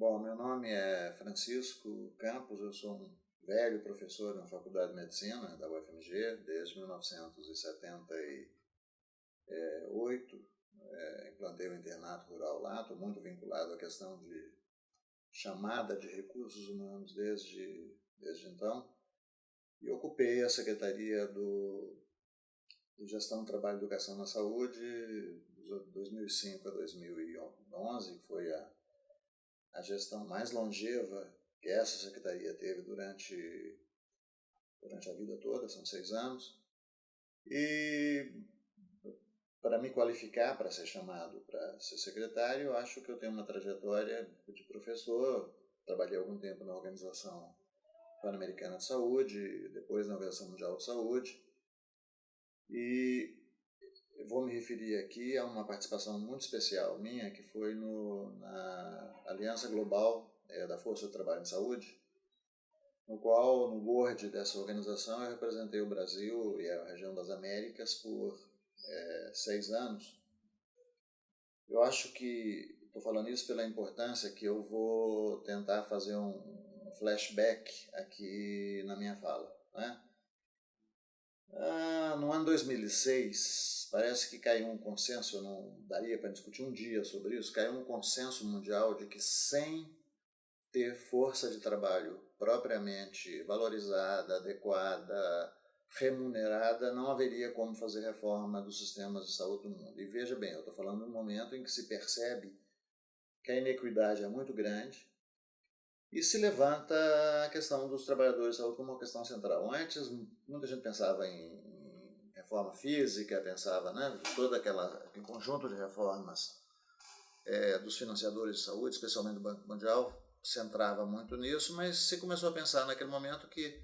Bom, meu nome é Francisco Campos, eu sou um velho professor na Faculdade de Medicina da UFMG desde 1978. Implantei o internato rural lá, estou muito vinculado à questão de chamada de recursos humanos desde então, e ocupei a Secretaria de Gestão do Trabalho e Educação na Saúde de 2005 a 2011, que foi a gestão mais longeva que essa secretaria teve durante a vida toda, são 6 anos. E para me qualificar para ser chamado para ser secretário, eu acho que eu tenho uma trajetória de professor. Trabalhei algum tempo na Organização Pan-Americana de Saúde, depois na Organização Mundial de Saúde. E eu vou me referir aqui a uma participação muito especial minha, que foi na Aliança Global da Força do Trabalho em Saúde, no qual, no board dessa organização, eu representei o Brasil e a região das Américas por 6 anos. Eu acho que, estou falando isso pela importância que eu vou tentar fazer um flashback aqui na minha fala, né? No ano 2006, parece que caiu um consenso, não daria para discutir um dia sobre isso, caiu um consenso mundial de que sem ter força de trabalho propriamente valorizada, adequada, remunerada, não haveria como fazer reforma dos sistemas de saúde do mundo. E veja bem, eu estou falando de um momento em que se percebe que a inequidade é muito grande e se levanta a questão dos trabalhadores de saúde como uma questão central. Antes, muita gente pensava em reforma física, pensava, né, todo aquele conjunto de reformas dos financiadores de saúde, especialmente do Banco Mundial, centrava muito nisso, mas se começou a pensar naquele momento que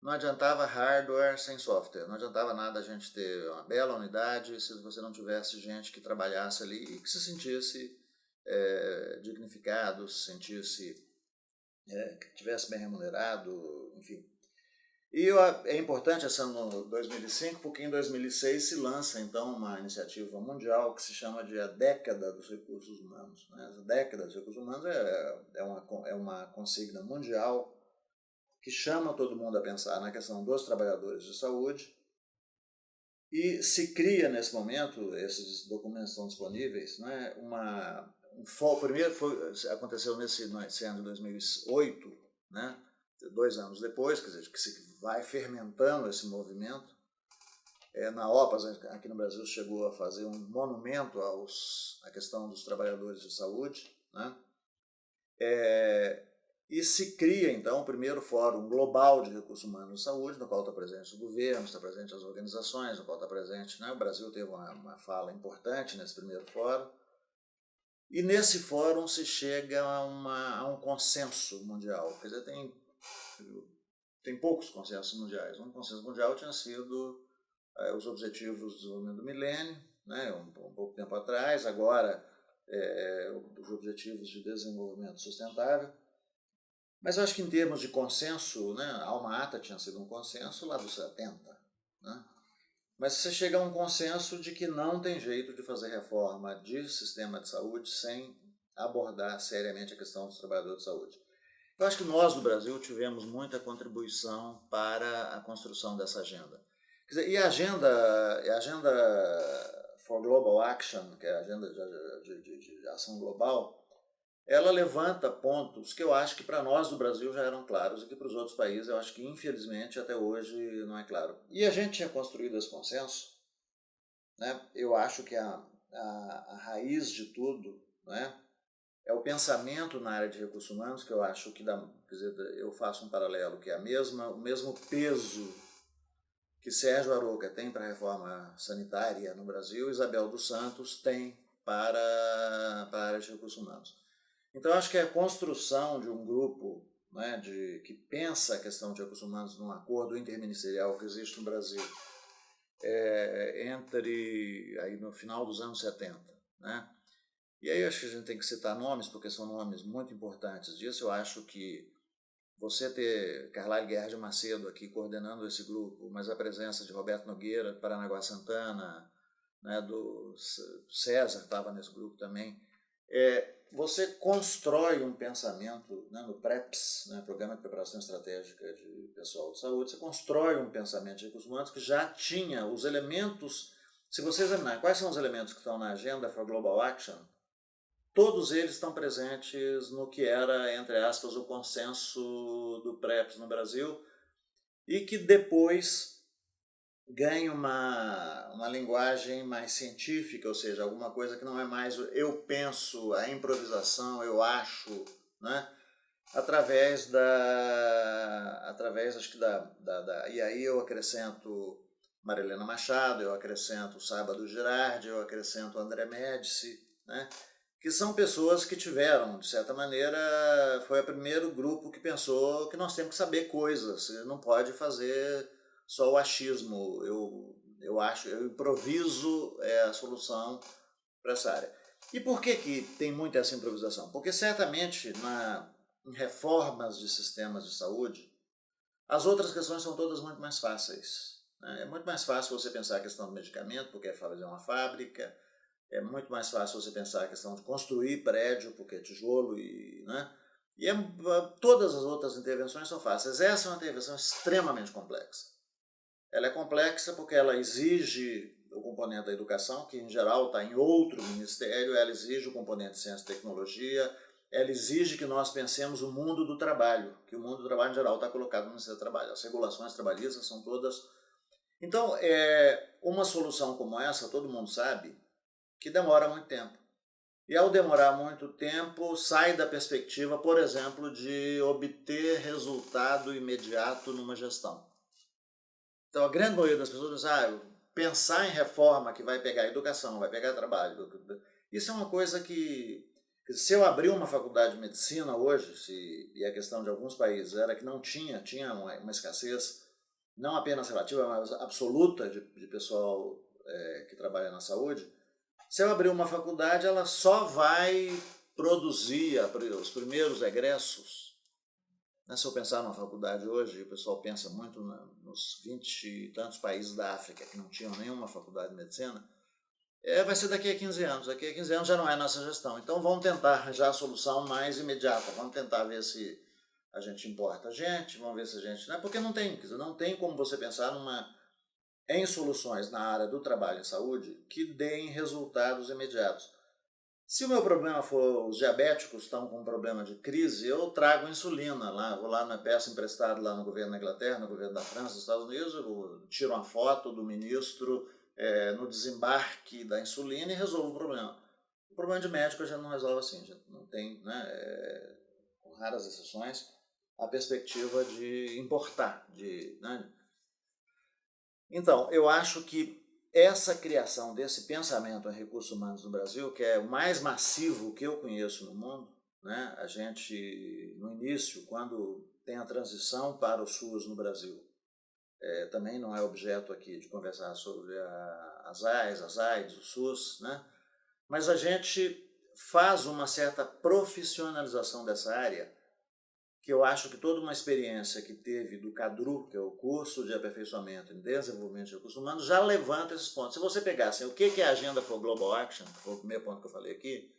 não adiantava hardware sem software, não adiantava nada a gente ter uma bela unidade se você não tivesse gente que trabalhasse ali e que se sentisse dignificado, se sentisse que tivesse bem remunerado, enfim. E é importante esse ano 2005, porque em 2006 se lança então uma iniciativa mundial que se chama de a Década dos Recursos Humanos. Né? A Década dos Recursos Humanos é uma consigna mundial que chama todo mundo a pensar na questão dos trabalhadores de saúde e se cria nesse momento, esses documentos estão disponíveis, né? Primeiro aconteceu nesse ano de 2008, né? 2 anos depois, quer dizer, que se vai fermentando esse movimento. Na OPAS, aqui no Brasil, chegou a fazer um monumento à questão dos trabalhadores de saúde, né? E se cria, então, o primeiro Fórum Global de Recursos Humanos e Saúde, no qual está presente o governo, está presente as organizações, no qual está presente, né? O Brasil teve uma fala importante nesse primeiro fórum. E nesse fórum se chega a um consenso mundial. Quer dizer, tem poucos consensos mundiais. Um consenso mundial tinha sido os Objetivos de Desenvolvimento do Milênio, né, um pouco tempo atrás, agora os Objetivos de Desenvolvimento Sustentável. Mas eu acho que em termos de consenso, né, a Alma Ata tinha sido um consenso lá dos 70, né? Mas você chega a um consenso de que não tem jeito de fazer reforma de sistema de saúde sem abordar seriamente a questão dos trabalhadores de saúde. Eu acho que nós do Brasil tivemos muita contribuição para a construção dessa agenda. Quer dizer, e a agenda for Global Action, que é a agenda de ação global, ela levanta pontos que eu acho que para nós do Brasil já eram claros e que para os outros países eu acho que infelizmente até hoje não é claro. E a gente tinha construído esse consenso, né? Eu acho que a raiz de tudo, né, é o pensamento na área de recursos humanos, que eu acho que quer dizer, eu faço um paralelo, que é o mesmo peso que Sérgio Aroca tem para a reforma sanitária no Brasil, Isabel dos Santos tem para a área de recursos humanos. Então, eu acho que a construção de um grupo, né, que pensa a questão de recursos humanos num acordo interministerial que existe no Brasil aí no final dos anos 70, né? E aí eu acho que a gente tem que citar nomes, porque são nomes muito importantes disso. Eu acho que você ter Carlyle Guerra de Macedo aqui coordenando esse grupo, mas a presença de Roberto Nogueira, de Paranaguá Santana, né, do César estava nesse grupo também, você constrói um pensamento, né, no PREPS, né, Programa de Preparação Estratégica de Pessoal de Saúde, você constrói um pensamento de recursos humanos que já tinha os elementos. Se você examinar quais são os elementos que estão na agenda for Global Action, todos eles estão presentes no que era, entre aspas, o consenso do PREPS no Brasil, e que depois ganha uma linguagem mais científica, ou seja, alguma coisa que não é mais o eu penso, a improvisação, eu acho, né? Através acho que e aí eu acrescento Marilena Machado, eu acrescento Sábado Girardi, eu acrescento André Médici, né? Que são pessoas que tiveram, de certa maneira, foi o primeiro grupo que pensou que nós temos que saber coisas, você não pode fazer só o achismo, eu acho, eu improviso a solução para essa área. E por que tem muito essa improvisação? Porque certamente em reformas de sistemas de saúde, as outras questões são todas muito mais fáceis, né? É muito mais fácil você pensar a questão do medicamento, porque é fazer uma fábrica, é muito mais fácil você pensar a questão de construir prédio, porque é tijolo, né? E todas as outras intervenções são fáceis. Essa é uma intervenção extremamente complexa. Ela é complexa porque ela exige o componente da educação, que em geral está em outro ministério, ela exige o componente de ciência e tecnologia, ela exige que nós pensemos o mundo do trabalho, que o mundo do trabalho em geral está colocado no Ministério do Trabalho. As regulações trabalhistas são todas... Então, uma solução como essa, todo mundo sabe, que demora muito tempo. E ao demorar muito tempo, sai da perspectiva, por exemplo, de obter resultado imediato numa gestão. Então, a grande maioria das pessoas diz, pensar em reforma que vai pegar educação, vai pegar trabalho. Isso é uma coisa que se eu abrir uma faculdade de medicina hoje, e a questão de alguns países era que não tinha uma escassez, não apenas relativa, mas absoluta de pessoal que trabalha na saúde, se eu abrir uma faculdade, ela só vai produzir os primeiros egressos. Se eu pensar numa faculdade hoje, o pessoal pensa muito nos 20 e tantos países da África que não tinham nenhuma faculdade de medicina, vai ser daqui a 15 anos. Daqui a 15 anos já não é nossa gestão. Então vamos tentar arranjar a solução mais imediata. Vamos tentar ver se a gente importa a gente, vamos ver se a gente... Porque não tem como você pensar em soluções na área do trabalho e saúde que deem resultados imediatos. Se o meu problema for os diabéticos estão com um problema de crise, eu trago insulina vou lá, peço emprestado lá no governo da Inglaterra, no governo da França, dos Estados Unidos, eu tiro uma foto do ministro no desembarque da insulina e resolvo o problema. O problema de médico a gente não resolve assim, a gente não tem, com raras exceções, a perspectiva de importar, Então, eu acho que essa criação desse pensamento em recursos humanos no Brasil, que é o mais massivo que eu conheço no mundo, a gente, no início, quando tem a transição para o SUS no Brasil, também não é objeto aqui de conversar sobre as AIDS, o SUS, mas a gente faz uma certa profissionalização dessa área, que eu acho que toda uma experiência que teve do CADRU, que é o Curso de Aperfeiçoamento em Desenvolvimento de Recursos Humanos, já levanta esses pontos. Se você pegar o que é a Agenda for Global Action, que foi o primeiro ponto que eu falei aqui,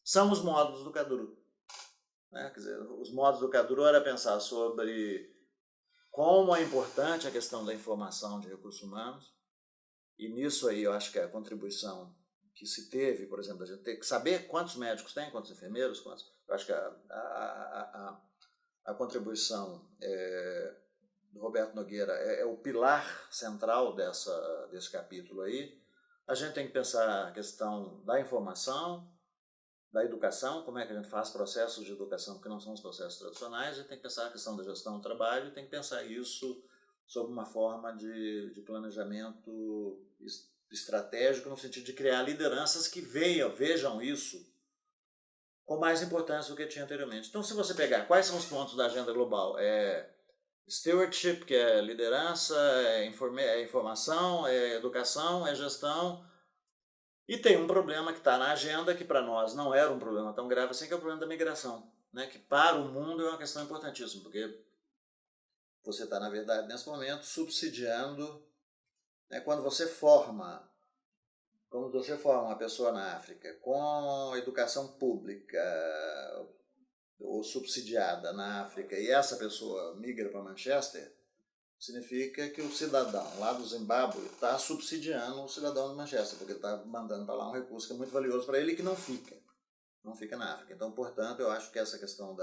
são os módulos do CADRU. Quer dizer, os módulos do CADRU era pensar sobre como é importante a questão da informação de recursos humanos, e nisso aí eu acho que a contribuição que se teve, por exemplo, a gente ter que saber quantos médicos tem, quantos enfermeiros, eu acho que a contribuição do Roberto Nogueira é o pilar central desse capítulo aí. A gente tem que pensar a questão da informação, da educação, como é que a gente faz processos de educação que não são os processos tradicionais, a gente tem que pensar a questão da gestão do trabalho, tem que pensar isso sob uma forma de planejamento estratégico, no sentido de criar lideranças que vejam isso com mais importância do que tinha anteriormente. Então, se você pegar quais são os pontos da agenda global, stewardship, que é liderança, informação, educação, gestão, e tem um problema que está na agenda, que para nós não era um problema tão grave assim, que é o problema da migração, que para o mundo é uma questão importantíssima, porque você está, na verdade, nesse momento, subsidiando, quando você forma como você forma uma pessoa na África com educação pública ou subsidiada na África e essa pessoa migra para Manchester, significa que o cidadão lá do Zimbábue está subsidiando o cidadão de Manchester, porque ele está mandando para lá um recurso que é muito valioso para ele e que não fica na África. Então, portanto, eu acho que essa questão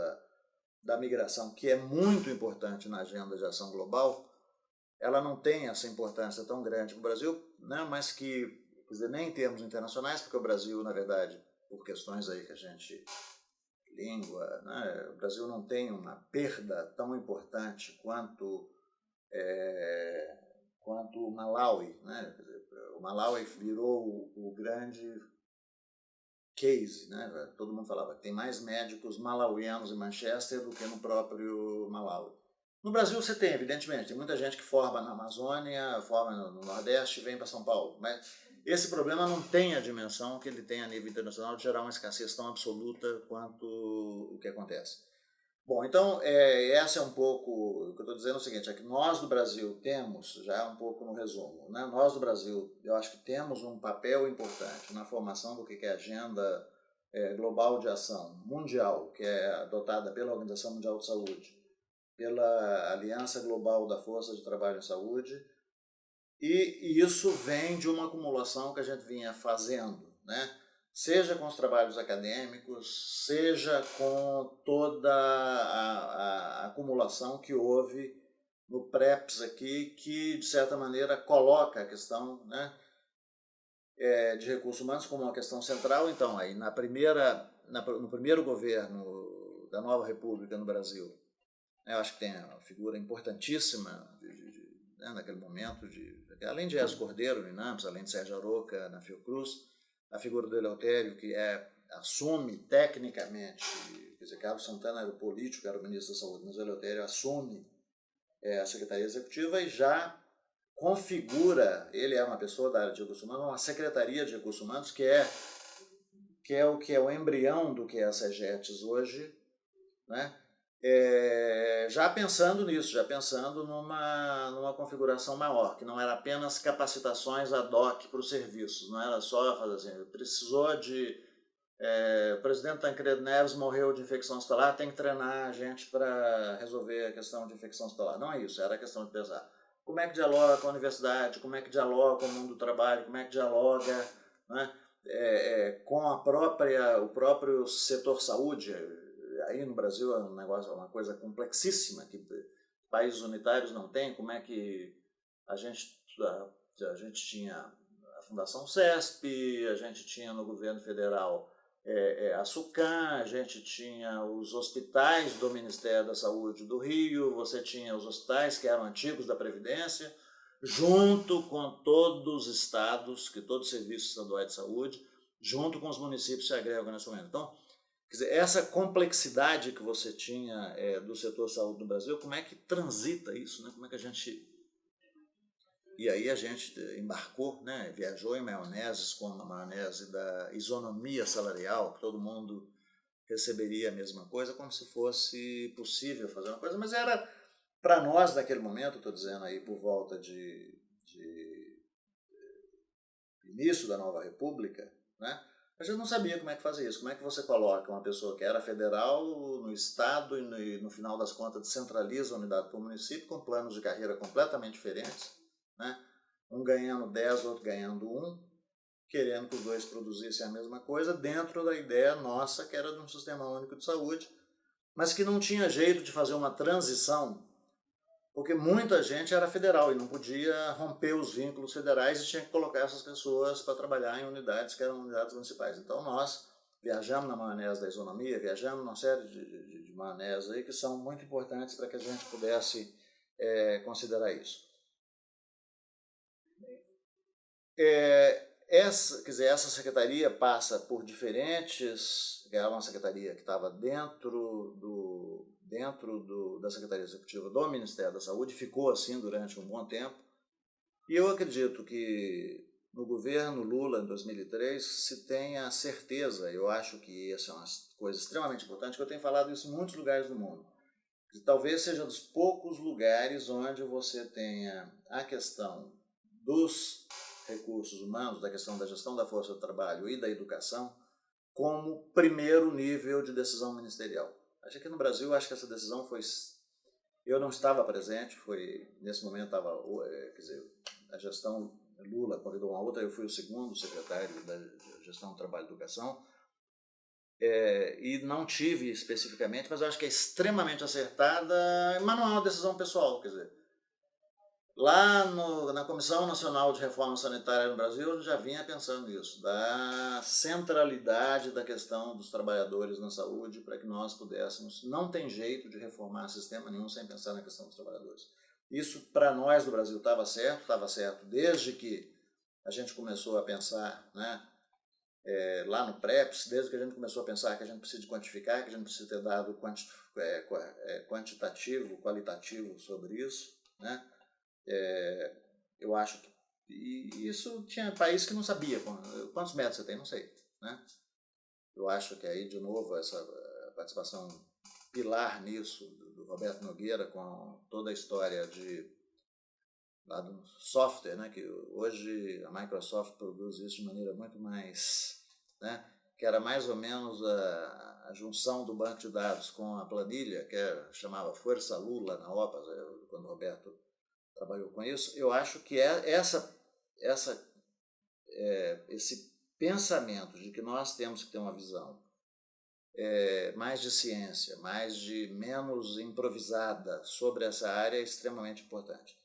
da migração, que é muito importante na agenda de ação global, ela não tem essa importância tão grande para o Brasil, né, mas que, quer dizer, nem em termos internacionais, porque o Brasil, na verdade, por questões aí que a gente... língua, né, o Brasil não tem uma perda tão importante quanto o Malawi, né? O Malawi virou o grande case, né? Todo mundo falava que tem mais médicos malauianos em Manchester do que no próprio Malawi. No Brasil você tem, evidentemente, tem muita gente que forma na Amazônia, forma no Nordeste e vem para São Paulo, mas esse problema não tem a dimensão que ele tem a nível internacional de gerar uma escassez tão absoluta quanto o que acontece. Bom, então, essa é um pouco, o que eu estou dizendo é o seguinte, é que nós do Brasil temos, já um pouco no resumo, né? Nós do Brasil, eu acho que temos um papel importante na formação do que é a agenda global de ação mundial, que é adotada pela Organização Mundial de Saúde, pela Aliança Global da Força de Trabalho em Saúde, e isso vem de uma acumulação que a gente vinha fazendo, né? Seja com os trabalhos acadêmicos, seja com toda a acumulação que houve no PREPS aqui, que de certa maneira coloca a questão, né, de recursos humanos como uma questão central. Então, aí no primeiro governo da Nova República no Brasil, eu acho que tem uma figura importantíssima né, naquele momento, além de Ezio Cordeiro no INAMPS, além de Sérgio Aroca na Fiocruz, a figura do Eleutério, que assume tecnicamente, quer dizer, Carlos Santana era o político, era o ministro da Saúde, mas o Eleutério assume a Secretaria Executiva e já configura, ele é uma pessoa da área de recursos humanos, uma Secretaria de Recursos Humanos, que é o embrião do que é a SEGETS hoje, né? Já pensando nisso, já pensando numa configuração maior, que não era apenas capacitações ad hoc para os serviços, não era só fazer assim, precisou de... o presidente Tancredo Neves morreu de infecção hospitalar, tem que treinar a gente para resolver a questão de infecção hospitalar. Não é isso, era a questão de pensar como é que dialoga com a universidade, como é que dialoga com o mundo do trabalho, como é que dialoga, né, com o próprio setor saúde. Aí no Brasil é uma coisa complexíssima, que países unitários não têm. Como é que a gente tinha a Fundação CESP, a gente tinha no governo federal a SUCAM, a gente tinha os hospitais do Ministério da Saúde do Rio, você tinha os hospitais que eram antigos da Previdência, junto com todos os estados, todos os serviços estaduais de saúde, junto com os municípios se agregam nesse momento. Então, quer dizer, essa complexidade que você tinha do setor saúde no Brasil, como é que transita isso, né? Como é que a gente... E aí a gente embarcou, né? Viajou em maioneses, com a maionese da isonomia salarial, que todo mundo receberia a mesma coisa, como se fosse possível fazer uma coisa, mas era, para nós naquele momento, estou dizendo aí por volta de início da Nova República, né? A gente não sabia como é que fazia isso. Como é que você coloca uma pessoa que era federal no estado e no final das contas descentraliza a unidade para o município com planos de carreira completamente diferentes, né? Um ganhando 10, outro ganhando 1, querendo que os dois produzissem a mesma coisa dentro da ideia nossa, que era de um sistema único de saúde, mas que não tinha jeito de fazer uma transição, porque muita gente era federal e não podia romper os vínculos federais e tinha que colocar essas pessoas para trabalhar em unidades que eram unidades municipais. Então nós viajamos na maionese da isonomia, viajamos numa série de maioneses aí que são muito importantes para que a gente pudesse considerar isso. Essa secretaria passa por diferentes... Era uma secretaria que estava dentro da Secretaria Executiva do Ministério da Saúde, ficou assim durante um bom tempo, e eu acredito que no governo Lula, em 2003, se tenha certeza, eu acho que essa é uma coisa extremamente importante, que eu tenho falado isso em muitos lugares do mundo, que talvez seja dos poucos lugares onde você tenha a questão dos recursos humanos, da questão da gestão da força de trabalho e da educação, como primeiro nível de decisão ministerial. Acho que no Brasil, acho que essa decisão foi... Eu não estava presente, nesse momento estava, quer dizer, a gestão Lula convidou uma outra, eu fui o segundo secretário da gestão do trabalho e educação, e não tive especificamente, mas eu acho que é extremamente acertada, mas não é uma decisão pessoal, quer dizer, lá na Comissão Nacional de Reforma Sanitária no Brasil, eu já vinha pensando nisso, da centralidade da questão dos trabalhadores na saúde, para que nós pudéssemos, não tem jeito de reformar sistema nenhum sem pensar na questão dos trabalhadores. Isso, para nós do Brasil, estava certo desde que a gente começou a pensar, né, lá no PREPS, desde que a gente começou a pensar que a gente precisa de quantificar, que a gente precisa ter dado quantitativo, qualitativo sobre isso, né? Eu acho que isso tinha país que não sabia quantos metros você tem, não sei, né? Eu acho que aí, de novo, essa participação pilar nisso, do Roberto Nogueira, com toda a história lá do software, né? Que hoje a Microsoft produz isso de maneira muito mais, né? Que era mais ou menos a junção do banco de dados com a planilha, que chamava Força Lula na OPA, quando o Roberto trabalhou com isso. Eu acho que esse pensamento de que nós temos que ter uma visão mais de ciência, menos improvisada sobre essa área é extremamente importante.